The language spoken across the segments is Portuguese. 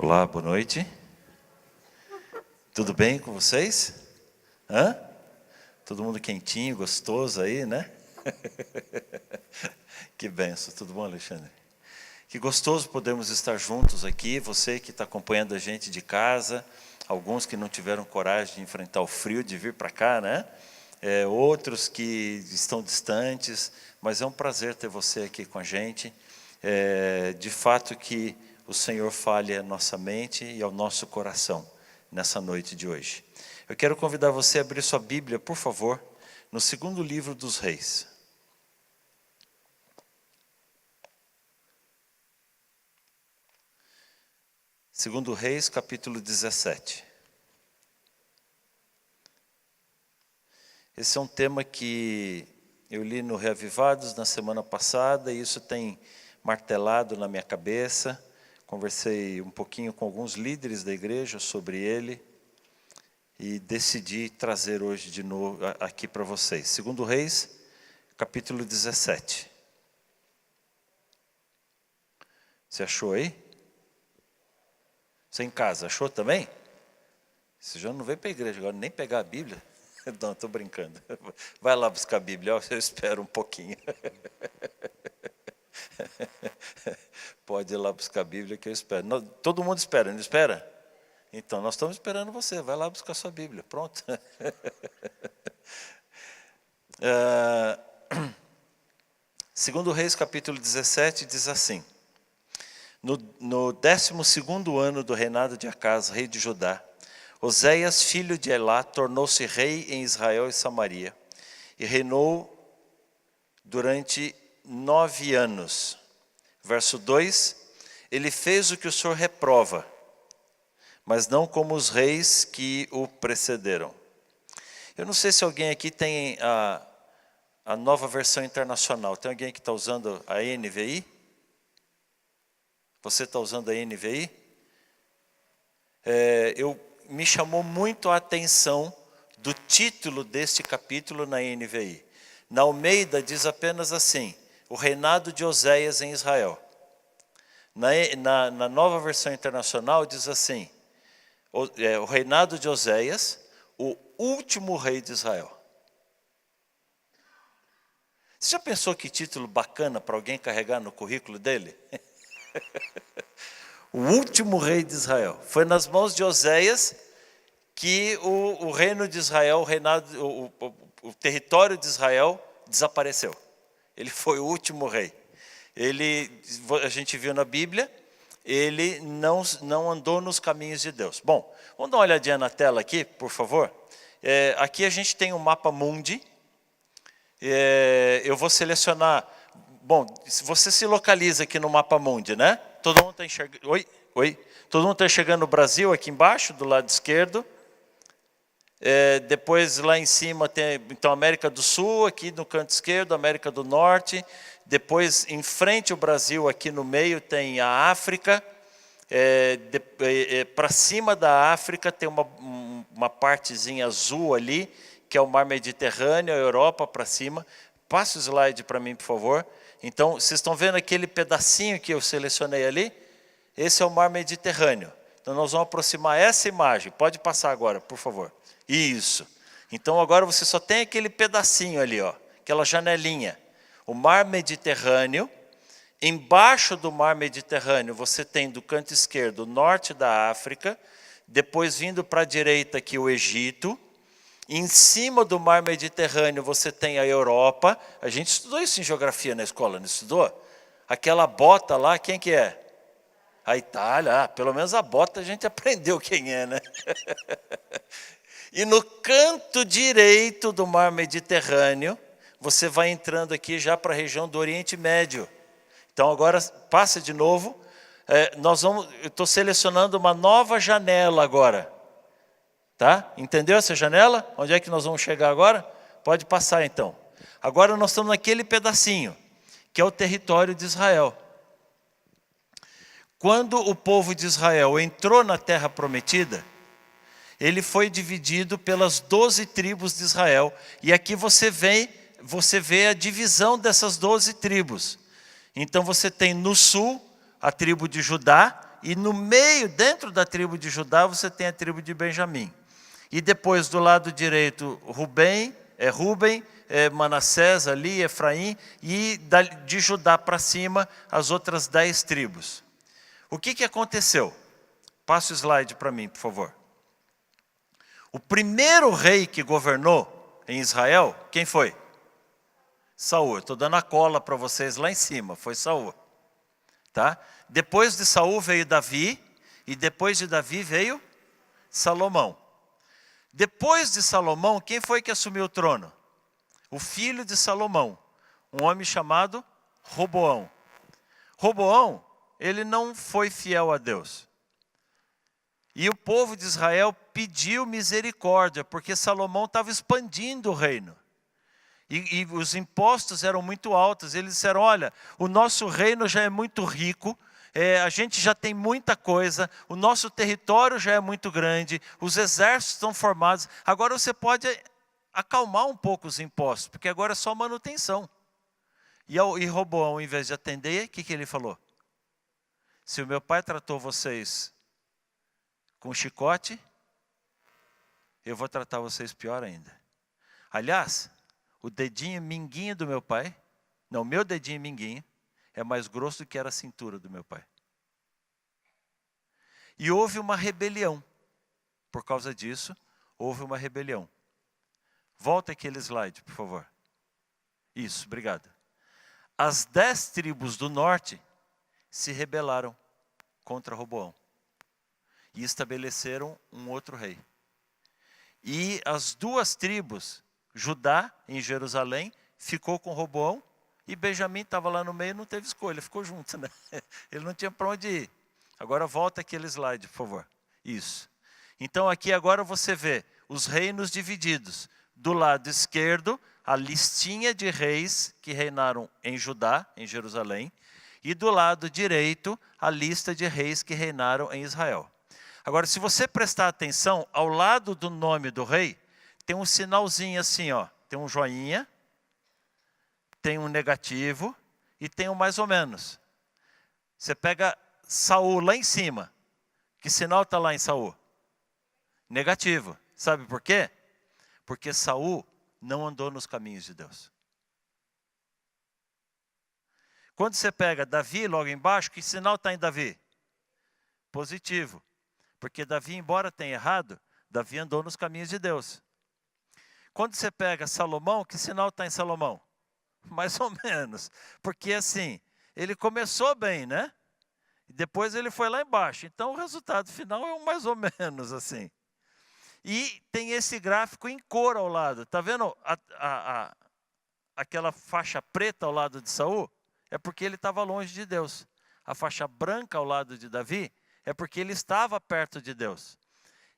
Olá, boa noite. Tudo bem com vocês? Hã? Todo mundo quentinho, gostoso aí, né? Que benção. Tudo bom, Alexandre? Que gostoso podermos estar juntos aqui. Você que está acompanhando a gente de casa, alguns que não tiveram coragem de enfrentar o frio, de vir para cá, né? Outros que estão distantes, mas é um prazer ter você aqui com a gente. De fato que o Senhor fale à nossa mente e ao nosso coração nessa noite de hoje. Eu quero convidar você a abrir sua Bíblia, por favor, no segundo livro dos Reis. Segundo Reis, capítulo 17. Esse é um tema que eu li no Reavivados na semana passada e isso tem martelado na minha cabeça. Conversei um pouquinho com alguns líderes da igreja sobre ele e decidi trazer hoje de novo aqui para vocês. Segundo Reis, capítulo 17. Você achou aí? Você em casa, achou também? Você já não veio para a igreja agora, nem pegar a Bíblia? Não, estou brincando. Vai lá buscar a Bíblia, eu espero um pouquinho. Pode ir lá buscar a Bíblia que eu espero. Não, todo mundo espera, não espera? Então, nós estamos esperando você. Vai lá buscar sua Bíblia, pronto. Segundo Reis, capítulo 17, diz assim. No 12º ano do reinado de Acaz, rei de Judá, Oséias, filho de Elá, tornou-se rei em Israel e Samaria, e reinou durante 9 anos. Verso 2, ele fez o que o Senhor reprova, mas não como os reis que o precederam. Eu não sei se alguém aqui tem a nova versão internacional. Tem alguém que está usando a NVI? Você está usando a NVI? Me chamou muito a atenção do título deste capítulo na NVI. Na Almeida diz apenas assim, o reinado de Oséias em Israel. Na nova versão internacional diz assim, o reinado de Oséias, o último rei de Israel. Você já pensou que título bacana para alguém carregar no currículo dele? O último rei de Israel. Foi nas mãos de Oséias que o reino de Israel, o território de Israel desapareceu. Ele foi o último rei. A gente viu na Bíblia, ele não andou nos caminhos de Deus. Bom, vamos dar uma olhadinha na tela aqui, por favor. Aqui a gente tem um mapa mundi. Eu vou selecionar. Bom, você se localiza aqui no mapa mundi, né? Todo mundo está enxergando. Oi. Todo mundo está enxergando o Brasil aqui embaixo, do lado esquerdo. Depois lá em cima tem então América do Sul, aqui no canto esquerdo, América do Norte. Depois em frente ao Brasil, aqui no meio, tem a África. Para cima da África tem uma partezinha azul ali, que é o Mar Mediterrâneo, a Europa para cima. Passa o slide para mim, por favor. Então, vocês estão vendo aquele pedacinho que eu selecionei ali? Esse é o Mar Mediterrâneo. Então, nós vamos aproximar essa imagem. Pode passar agora, por favor. Isso. Então, agora você só tem aquele pedacinho ali, ó, aquela janelinha. O Mar Mediterrâneo. Embaixo do Mar Mediterrâneo, você tem do canto esquerdo o norte da África. Depois, vindo para a direita aqui, o Egito. Em cima do Mar Mediterrâneo você tem a Europa. A gente estudou isso em geografia na escola, não estudou? Aquela bota lá, quem que é? A Itália. Pelo menos a bota a gente aprendeu quem é, né? E no canto direito do Mar Mediterrâneo, você vai entrando aqui já para a região do Oriente Médio. Então agora passa de novo. Eu estou selecionando uma nova janela agora. Tá? Entendeu essa janela? Onde é que nós vamos chegar agora? Pode passar então. Agora nós estamos naquele pedacinho, que é o território de Israel. Quando o povo de Israel entrou na terra prometida, ele foi dividido pelas 12 tribos de Israel. E aqui você vê a divisão dessas 12 tribos. Então você tem no sul a tribo de Judá, e no meio, dentro da tribo de Judá, você tem a tribo de Benjamim. E depois do lado direito, Rubem, Manassés ali, Efraim, e de Judá para cima, as outras 10 tribos. O que aconteceu? Passa o slide para mim, por favor. O primeiro rei que governou em Israel, quem foi? Saul. Estou dando a cola para vocês lá em cima, foi Saul. Tá? Depois de Saul veio Davi, e depois de Davi veio Salomão. Depois de Salomão, quem foi que assumiu o trono? O filho de Salomão, um homem chamado Roboão. Roboão, ele não foi fiel a Deus. E o povo de Israel pediu misericórdia, porque Salomão estava expandindo o reino. E os impostos eram muito altos. Eles disseram, olha, o nosso reino já é muito rico, a gente já tem muita coisa, o nosso território já é muito grande, os exércitos estão formados, agora você pode acalmar um pouco os impostos, porque agora é só manutenção. E Roboão, em vez de atender, o que ele falou? Se o meu pai tratou vocês com chicote, eu vou tratar vocês pior ainda. Aliás, o dedinho minguinho do meu pai, não, meu dedinho minguinho, é mais grosso do que era a cintura do meu pai. E houve uma rebelião. Por causa disso, houve uma rebelião. Volta aquele slide, por favor. Isso, obrigado. As 10 tribos do norte se rebelaram contra Roboão. E estabeleceram um outro rei. E as 2 tribos, Judá, em Jerusalém, ficou com Roboão, e Benjamim estava lá no meio, não teve escolha, ficou junto, né? Ele não tinha para onde ir. Agora volta aquele slide, por favor. Isso. Então aqui agora você vê os reinos divididos. Do lado esquerdo, a listinha de reis que reinaram em Judá, em Jerusalém. E do lado direito, a lista de reis que reinaram em Israel. Agora, se você prestar atenção, ao lado do nome do rei, tem um sinalzinho assim, ó. Tem um joinha, tem um negativo e tem um mais ou menos. Você pega Saul lá em cima. Que sinal está lá em Saul? Negativo. Sabe por quê? Porque Saul não andou nos caminhos de Deus. Quando você pega Davi logo embaixo, que sinal está em Davi? Positivo. Porque Davi, embora tenha errado, Davi andou nos caminhos de Deus. Quando você pega Salomão, que sinal está em Salomão? Mais ou menos. Porque assim, ele começou bem, né? E depois ele foi lá embaixo. Então o resultado final é um mais ou menos assim. E tem esse gráfico em cor ao lado. Está vendo aquela faixa preta ao lado de Saul? É porque ele estava longe de Deus. A faixa branca ao lado de Davi é porque ele estava perto de Deus.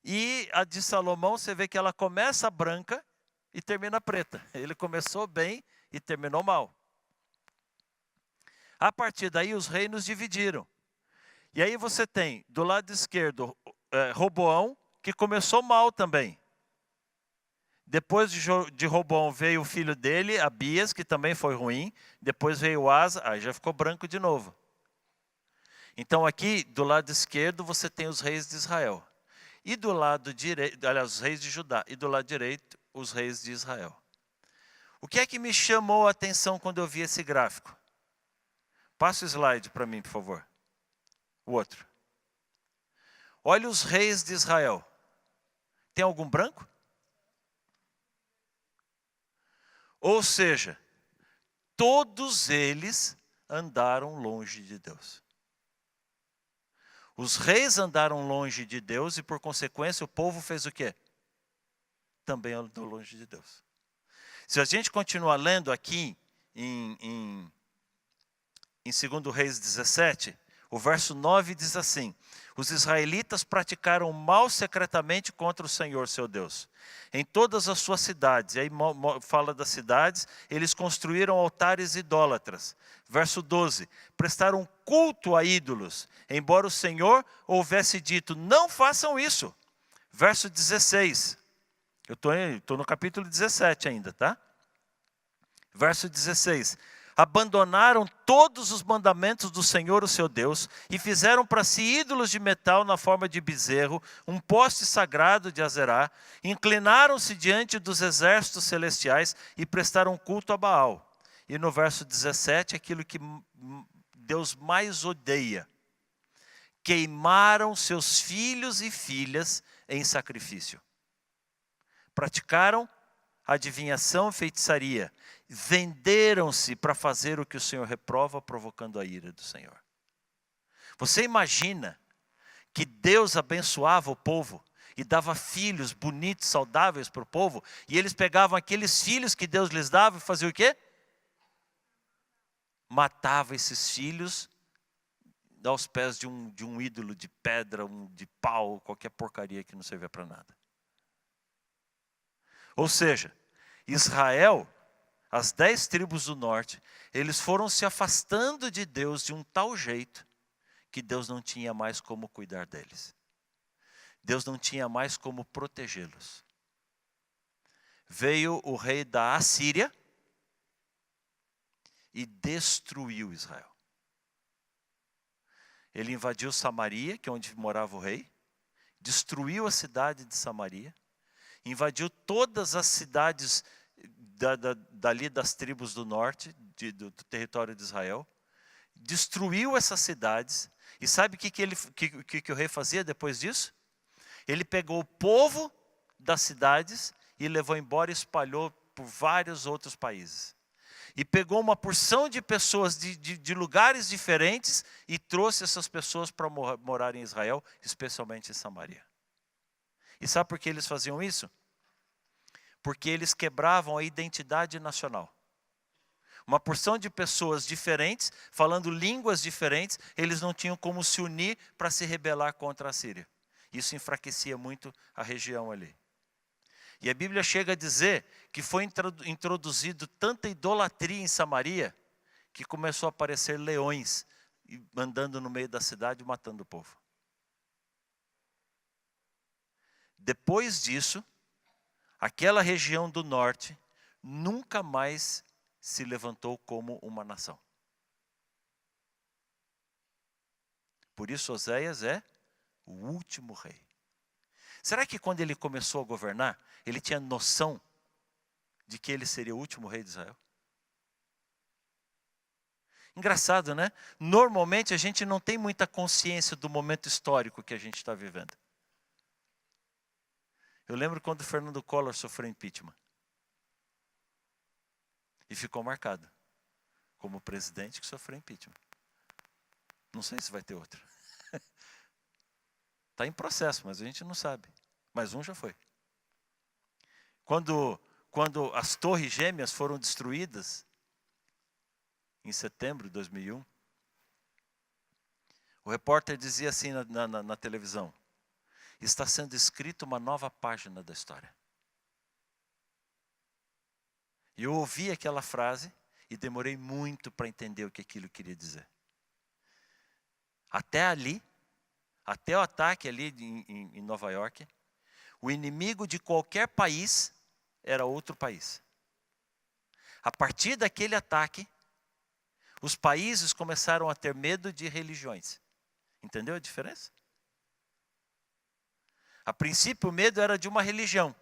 E a de Salomão, você vê que ela começa branca e termina preta. Ele começou bem e terminou mal. A partir daí, os reinos dividiram. E aí você tem, do lado esquerdo, Roboão, que começou mal também. Depois de Roboão veio o filho dele, Abias, que também foi ruim. Depois veio Asa, aí já ficou branco de novo. Então aqui, do lado esquerdo, você tem os reis de Israel. E do lado direito, aliás, os reis de Judá. E do lado direito, os reis de Israel. O que é que me chamou a atenção quando eu vi esse gráfico? Passa o slide para mim, por favor. O outro. Olha os reis de Israel. Tem algum branco? Ou seja, todos eles andaram longe de Deus. Os reis andaram longe de Deus e, por consequência, o povo fez o quê? Também andou longe de Deus. Se a gente continuar lendo aqui em 2 Reis 17, o verso 9 diz assim: os israelitas praticaram mal secretamente contra o Senhor, seu Deus, em todas as suas cidades. E aí fala das cidades, eles construíram altares idólatras. Verso 12, prestaram culto a ídolos, embora o Senhor houvesse dito, não façam isso. Verso 16, eu estou no capítulo 17 ainda, tá? Verso 16, abandonaram todos os mandamentos do Senhor, o seu Deus, e fizeram para si ídolos de metal na forma de bezerro, um poste sagrado de Azerá, inclinaram-se diante dos exércitos celestiais e prestaram culto a Baal. E no verso 17, aquilo que Deus mais odeia: queimaram seus filhos e filhas em sacrifício. Praticaram adivinhação e feitiçaria. Venderam-se para fazer o que o Senhor reprova, provocando a ira do Senhor. Você imagina que Deus abençoava o povo e dava filhos bonitos, saudáveis para o povo, e eles pegavam aqueles filhos que Deus lhes dava e faziam o quê? Matava esses filhos aos pés de um ídolo de pedra, de pau, qualquer porcaria que não servia para nada. Ou seja, Israel, as 10 tribos do norte, eles foram se afastando de Deus de um tal jeito que Deus não tinha mais como cuidar deles. Deus não tinha mais como protegê-los. Veio o rei da Assíria e destruiu Israel. Ele invadiu Samaria, que é onde morava o rei, destruiu a cidade de Samaria, invadiu todas as cidades dali das tribos do norte, do território de Israel, destruiu essas cidades. E sabe o que o rei fazia depois disso? Ele pegou o povo das cidades e levou embora e espalhou por vários outros países. E pegou uma porção de pessoas de lugares diferentes e trouxe essas pessoas para morar em Israel, especialmente em Samaria. E sabe por que eles faziam isso? Porque eles quebravam a identidade nacional. Uma porção de pessoas diferentes, falando línguas diferentes, eles não tinham como se unir para se rebelar contra a Síria. Isso enfraquecia muito a região ali. E a Bíblia chega a dizer que foi introduzido tanta idolatria em Samaria que começou a aparecer leões andando no meio da cidade matando o povo. Depois disso, aquela região do norte nunca mais se levantou como uma nação. Por isso Oséias é o último rei. Será que quando ele começou a governar, ele tinha noção de que ele seria o último rei de Israel? Engraçado, né? Normalmente a gente não tem muita consciência do momento histórico que a gente está vivendo. Eu lembro quando Fernando Collor sofreu impeachment. E ficou marcado como presidente que sofreu impeachment. Não sei se vai ter outro. Está em processo, mas a gente não sabe. Mas um já foi. Quando as torres gêmeas foram destruídas, em setembro de 2001, o repórter dizia assim na televisão: está sendo escrita uma nova página da história. E eu ouvi aquela frase e demorei muito para entender o que aquilo queria dizer. Até o ataque ali em Nova York, o inimigo de qualquer país era outro país. A partir daquele ataque, os países começaram a ter medo de religiões. Entendeu a diferença? A princípio o medo era de uma religião.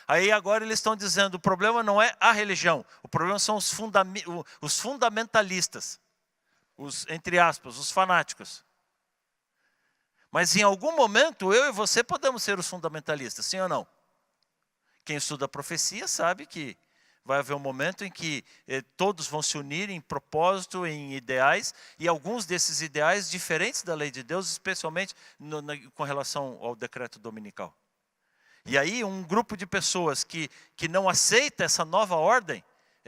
Aí agora eles estão dizendo, o problema não é a religião, o problema são os fundamentalistas, entre aspas, os fanáticos. Mas em algum momento eu e você podemos ser os fundamentalistas, sim ou não? Quem estuda a profecia sabe que vai haver um momento em que todos vão se unir em propósito, em ideais, e alguns desses ideais diferentes da lei de Deus, especialmente com relação ao decreto dominical. E aí um grupo de pessoas que não aceita essa nova ordem,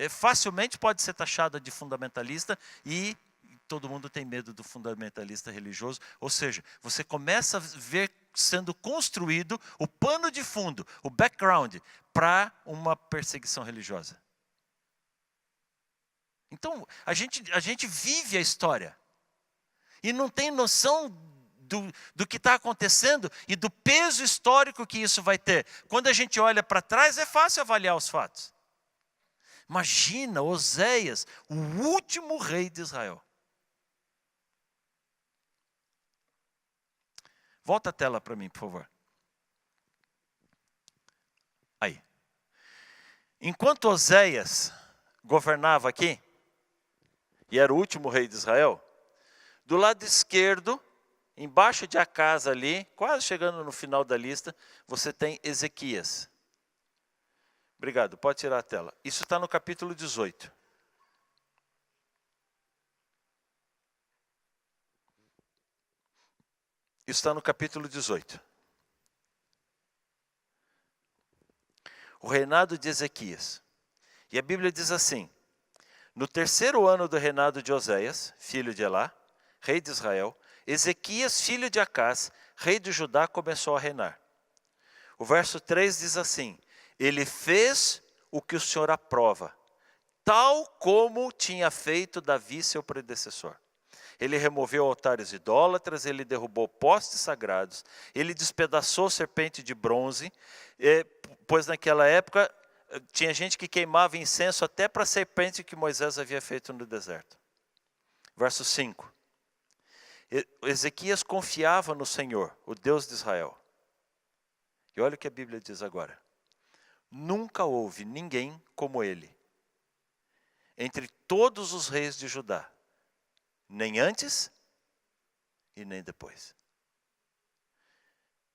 facilmente pode ser taxada de fundamentalista e todo mundo tem medo do fundamentalista religioso. Ou seja, você começa a ver sendo construído o pano de fundo, o background, para uma perseguição religiosa. Então, a gente vive a história e não tem noção do que está acontecendo e do peso histórico que isso vai ter. Quando a gente olha para trás, é fácil avaliar os fatos. Imagina, Oséias, o último rei de Israel. Volta a tela para mim, por favor. Aí. Enquanto Oséias governava aqui, e era o último rei de Israel, do lado esquerdo, embaixo de Acás ali, quase chegando no final da lista, você tem Ezequias. Obrigado, pode tirar a tela. Isso está no capítulo 18. Isso está no capítulo 18. O reinado de Ezequias. E a Bíblia diz assim: no terceiro ano do reinado de Oséias, filho de Elá, rei de Israel, Ezequias, filho de Acás, rei de Judá, começou a reinar. O verso 3 diz assim: ele fez o que o Senhor aprova, tal como tinha feito Davi, seu predecessor. Ele removeu altares idólatras, ele derrubou postes sagrados, ele despedaçou serpente de bronze, pois naquela época tinha gente que queimava incenso até para a serpente que Moisés havia feito no deserto. Verso 5. Ezequias confiava no Senhor, o Deus de Israel. E olha o que a Bíblia diz agora. Nunca houve ninguém como ele, entre todos os reis de Judá, nem antes e nem depois.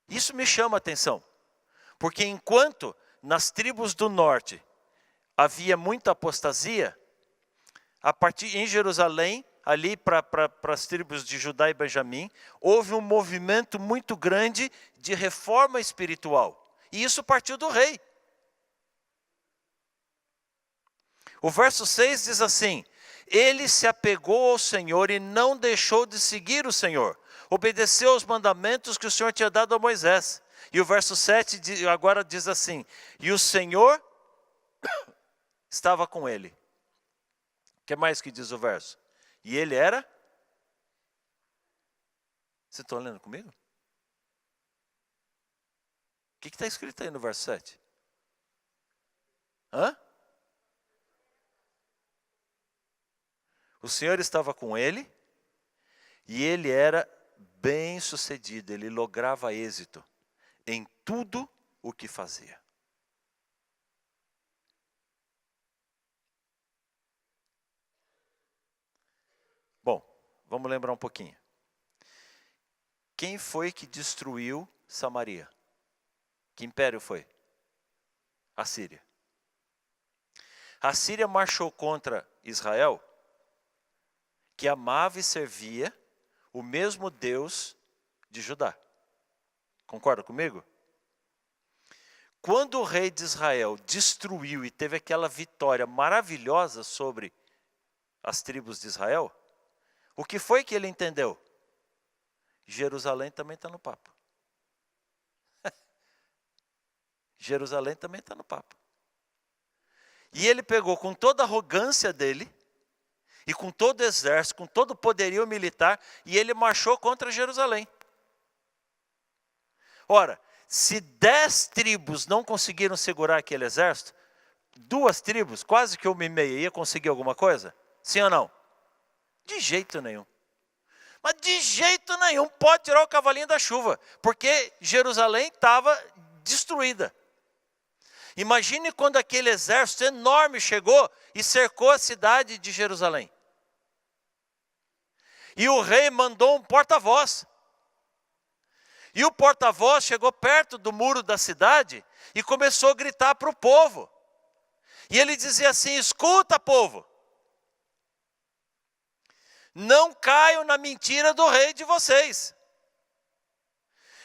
Isso me chama a atenção, porque enquanto nas tribos do norte havia muita apostasia, a partir em Jerusalém, ali para as tribos de Judá e Benjamim, houve um movimento muito grande de reforma espiritual. E isso partiu do rei. O verso 6 diz assim: ele se apegou ao Senhor e não deixou de seguir o Senhor. Obedeceu aos mandamentos que o Senhor tinha dado a Moisés. E o verso 7 agora diz assim: e o Senhor estava com ele. O que mais que diz o verso? E ele era? Vocês estão lendo comigo? O que está escrito aí no verso 7? Hã? O Senhor estava com ele e ele era bem-sucedido, ele lograva êxito em tudo o que fazia. Bom, vamos lembrar um pouquinho. Quem foi que destruiu Samaria? Que império foi? A Síria. A Síria marchou contra Israel, que amava e servia o mesmo Deus de Judá. Concorda comigo? Quando o rei de Israel destruiu e teve aquela vitória maravilhosa sobre as tribos de Israel, o que foi que ele entendeu? Jerusalém também está no papo. Jerusalém também está no papo. E ele pegou com toda a arrogância dele, e com todo o exército, com todo o poderio militar, e ele marchou contra Jerusalém. Ora, se 10 tribos não conseguiram segurar aquele exército, 2 tribos, quase que 1,5, ia conseguir alguma coisa? Sim ou não? De jeito nenhum. Mas de jeito nenhum pode tirar o cavalinho da chuva, porque Jerusalém estava destruída. Imagine quando aquele exército enorme chegou e cercou a cidade de Jerusalém. E o rei mandou um porta-voz. E o porta-voz chegou perto do muro da cidade e começou a gritar para o povo. E ele dizia assim: escuta, povo, não caiam na mentira do rei de vocês.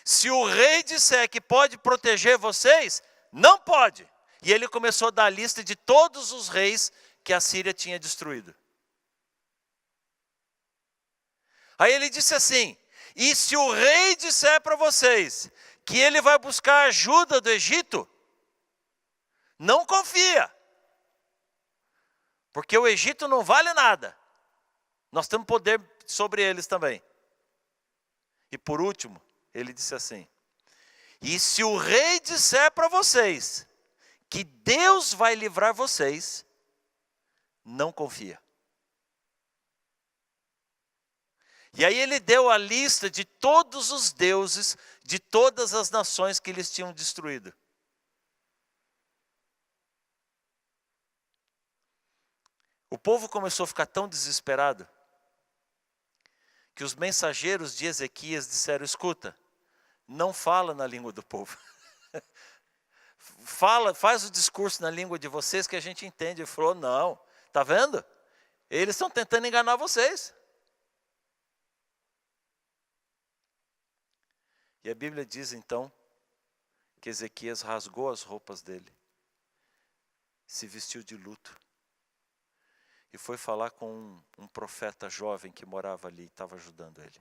Se o rei disser que pode proteger vocês, não pode. E ele começou a dar a lista de todos os reis que a Síria tinha destruído. Aí ele disse assim: e se o rei disser para vocês que ele vai buscar ajuda do Egito, não confia. Porque o Egito não vale nada. Nós temos poder sobre eles também. E por último, ele disse assim: e se o rei disser para vocês que Deus vai livrar vocês, não confia. E aí ele deu a lista de todos os deuses, de todas as nações que eles tinham destruído. O povo começou a ficar tão desesperado, que os mensageiros de Ezequias disseram, escuta, não fala na língua do povo. Faz o discurso na língua de vocês que a gente entende. Ele falou, não, está vendo? Eles estão tentando enganar vocês. E a Bíblia diz então, que Ezequias rasgou as roupas dele, se vestiu de luto, e foi falar com um profeta jovem que morava ali e estava ajudando ele.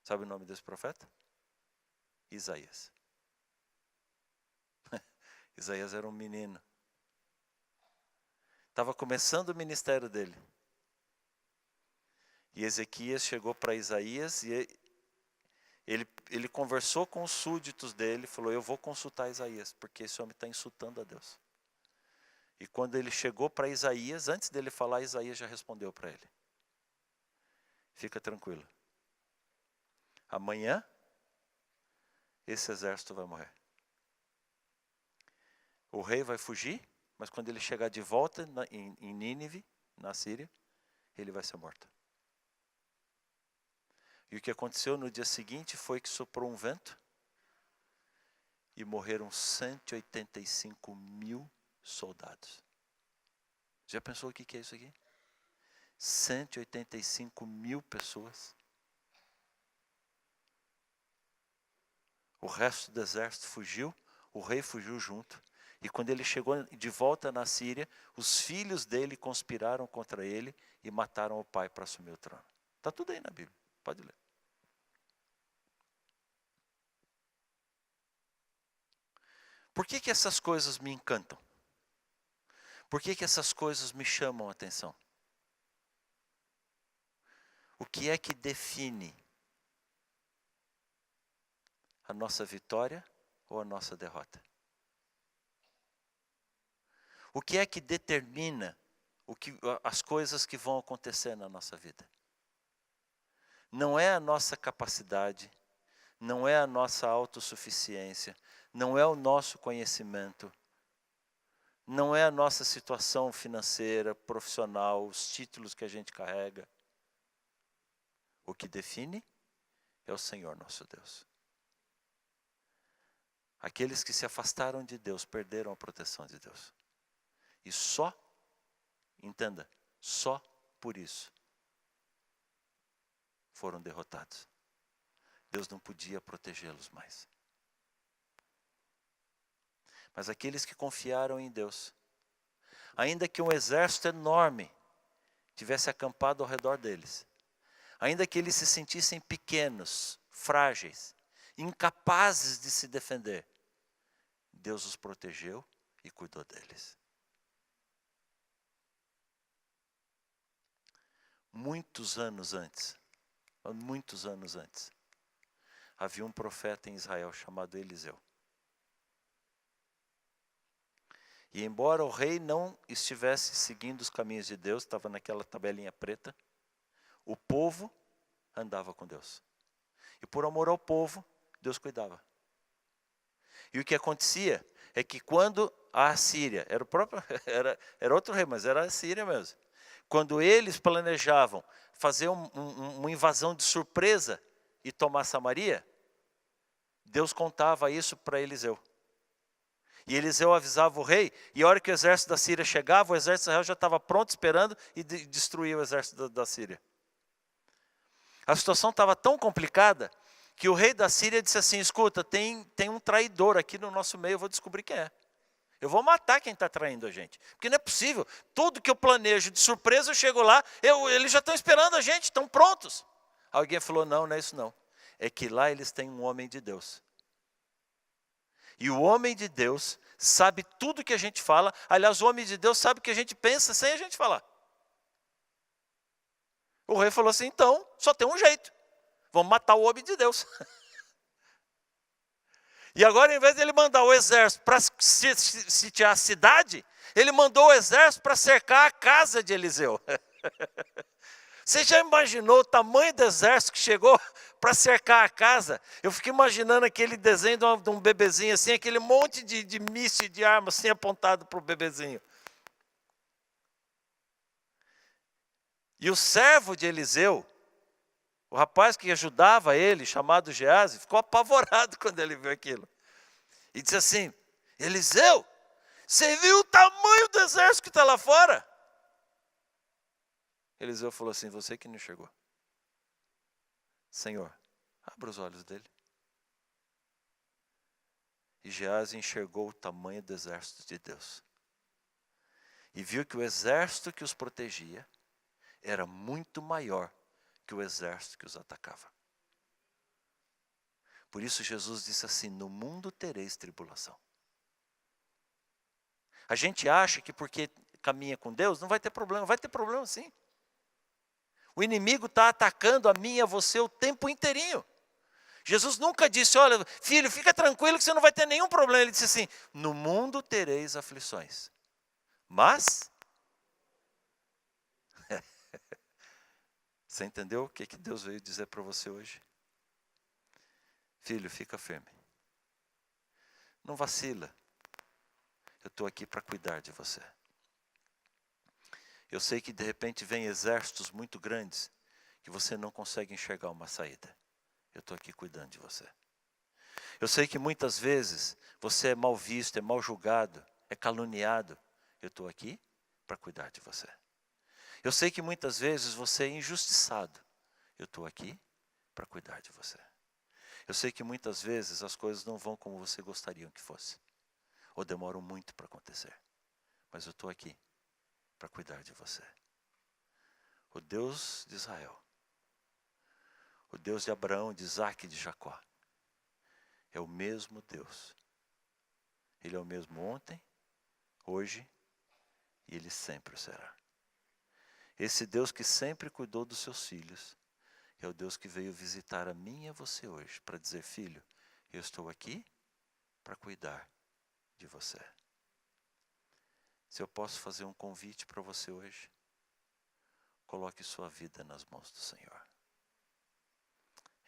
Sabe o nome desse profeta? Isaías. Isaías era um menino. Estava começando o ministério dele. E Ezequias chegou para Isaías e ele conversou com os súditos dele, falou, eu vou consultar Isaías, porque esse homem está insultando a Deus. E quando ele chegou para Isaías, antes dele falar, Isaías já respondeu para ele. Fica tranquilo. Amanhã, esse exército vai morrer. O rei vai fugir, mas quando ele chegar de volta em Nínive, na Síria, ele vai ser morto. E o que aconteceu no dia seguinte foi que soprou um vento e morreram 185 mil soldados. Já pensou o que é isso aqui? 185 mil pessoas. O resto do exército fugiu, o rei fugiu junto. E quando ele chegou de volta na Síria, os filhos dele conspiraram contra ele e mataram o pai para assumir o trono. Está tudo aí na Bíblia, pode ler. Por que essas coisas me encantam? Por que essas coisas me chamam a atenção? O que é que define a nossa vitória ou a nossa derrota? O que é que determina as coisas que vão acontecer na nossa vida? Não é a nossa capacidade, não é a nossa autossuficiência, não é o nosso conhecimento, não é a nossa situação financeira, profissional, os títulos que a gente carrega. O que define é o Senhor nosso Deus. Aqueles que se afastaram de Deus perderam a proteção de Deus. E só, entenda, só por isso foram derrotados. Deus não podia protegê-los mais. Mas aqueles que confiaram em Deus, ainda que um exército enorme tivesse acampado ao redor deles, ainda que eles se sentissem pequenos, frágeis, incapazes de se defender, Deus os protegeu e cuidou deles. Muitos anos antes, havia um profeta em Israel chamado Eliseu. E embora o rei não estivesse seguindo os caminhos de Deus, estava naquela tabelinha preta, o povo andava com Deus. E por amor ao povo, Deus cuidava. E o que acontecia é que quando a Síria, era outro rei, mas era a Síria mesmo. Quando eles planejavam fazer uma invasão de surpresa e tomar Samaria, Deus contava isso para Eliseu. E Eliseu avisava o rei, e a hora que o exército da Síria chegava, o exército de Israel já estava pronto, esperando, e destruía o exército da Síria. A situação estava tão complicada, que o rei da Síria disse assim, escuta, tem um traidor aqui no nosso meio, eu vou descobrir quem é. Eu vou matar quem está traindo a gente. Porque não é possível, tudo que eu planejo de surpresa, eu chego lá, eles já estão esperando a gente, estão prontos. Alguém falou, não é isso não. É que lá eles têm um homem de Deus. E o homem de Deus sabe tudo que a gente fala. Aliás, o homem de Deus sabe o que a gente pensa sem a gente falar. O rei falou assim, então, só tem um jeito. Vamos matar o homem de Deus. E agora, em vez de ele mandar o exército para sitiar a cidade, ele mandou o exército para cercar a casa de Eliseu. Você já imaginou o tamanho do exército que chegou para cercar a casa? Eu fico imaginando aquele desenho de um bebezinho assim, aquele monte de míssil e de arma assim apontado para o bebezinho. E o servo de Eliseu, o rapaz que ajudava ele, chamado Geazi, ficou apavorado quando ele viu aquilo. E disse assim: Eliseu, você viu o tamanho do exército que está lá fora? Eliseu falou assim: você que não enxergou. Senhor, abra os olhos dele. E Geazi enxergou o tamanho do exército de Deus. E viu que o exército que os protegia era muito maior que o exército que os atacava. Por isso Jesus disse assim: no mundo tereis tribulação. A gente acha que porque caminha com Deus não vai ter problema. Vai ter problema sim. O inimigo está atacando a mim e a você o tempo inteirinho. Jesus nunca disse: olha, filho, fica tranquilo que você não vai ter nenhum problema. Ele disse assim: no mundo tereis aflições. Mas, você entendeu o que Deus veio dizer para você hoje? Filho, fica firme. Não vacila. Eu estou aqui para cuidar de você. Eu sei que de repente vem exércitos muito grandes que você não consegue enxergar uma saída. Eu estou aqui cuidando de você. Eu sei que muitas vezes você é mal visto, é mal julgado, é caluniado. Eu estou aqui para cuidar de você. Eu sei que muitas vezes você é injustiçado. Eu estou aqui para cuidar de você. Eu sei que muitas vezes as coisas não vão como você gostaria que fosse. Ou demoram muito para acontecer. Mas eu estou aqui para cuidar de você. O Deus de Israel, o Deus de Abraão, de Isaac e de Jacó, é o mesmo Deus. Ele é o mesmo ontem, hoje e Ele sempre o será. Esse Deus que sempre cuidou dos seus filhos, é o Deus que veio visitar a mim e a você hoje, para dizer: filho, eu estou aqui para cuidar de você. Se eu posso fazer um convite para você hoje, coloque sua vida nas mãos do Senhor.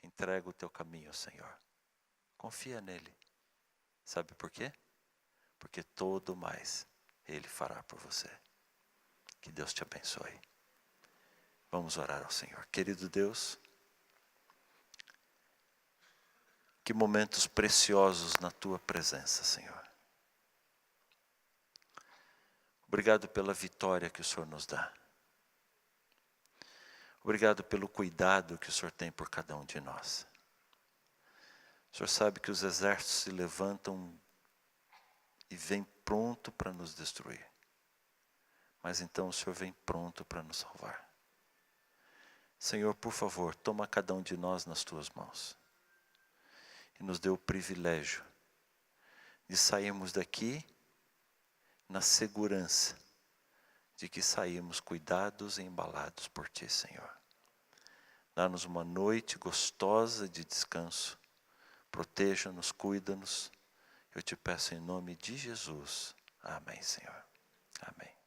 Entrega o teu caminho ao Senhor. Confia nele. Sabe por quê? Porque todo mais Ele fará por você. Que Deus te abençoe. Vamos orar ao Senhor. Querido Deus, que momentos preciosos na Tua presença, Senhor. Obrigado pela vitória que o Senhor nos dá. Obrigado pelo cuidado que o Senhor tem por cada um de nós. O Senhor sabe que os exércitos se levantam e vêm pronto para nos destruir. Mas então o Senhor vem pronto para nos salvar. Senhor, por favor, toma cada um de nós nas Tuas mãos. E nos dê o privilégio de sairmos daqui na segurança de que saímos cuidados e embalados por Ti, Senhor. Dá-nos uma noite gostosa de descanso. Proteja-nos, cuida-nos. Eu te peço em nome de Jesus. Amém, Senhor. Amém.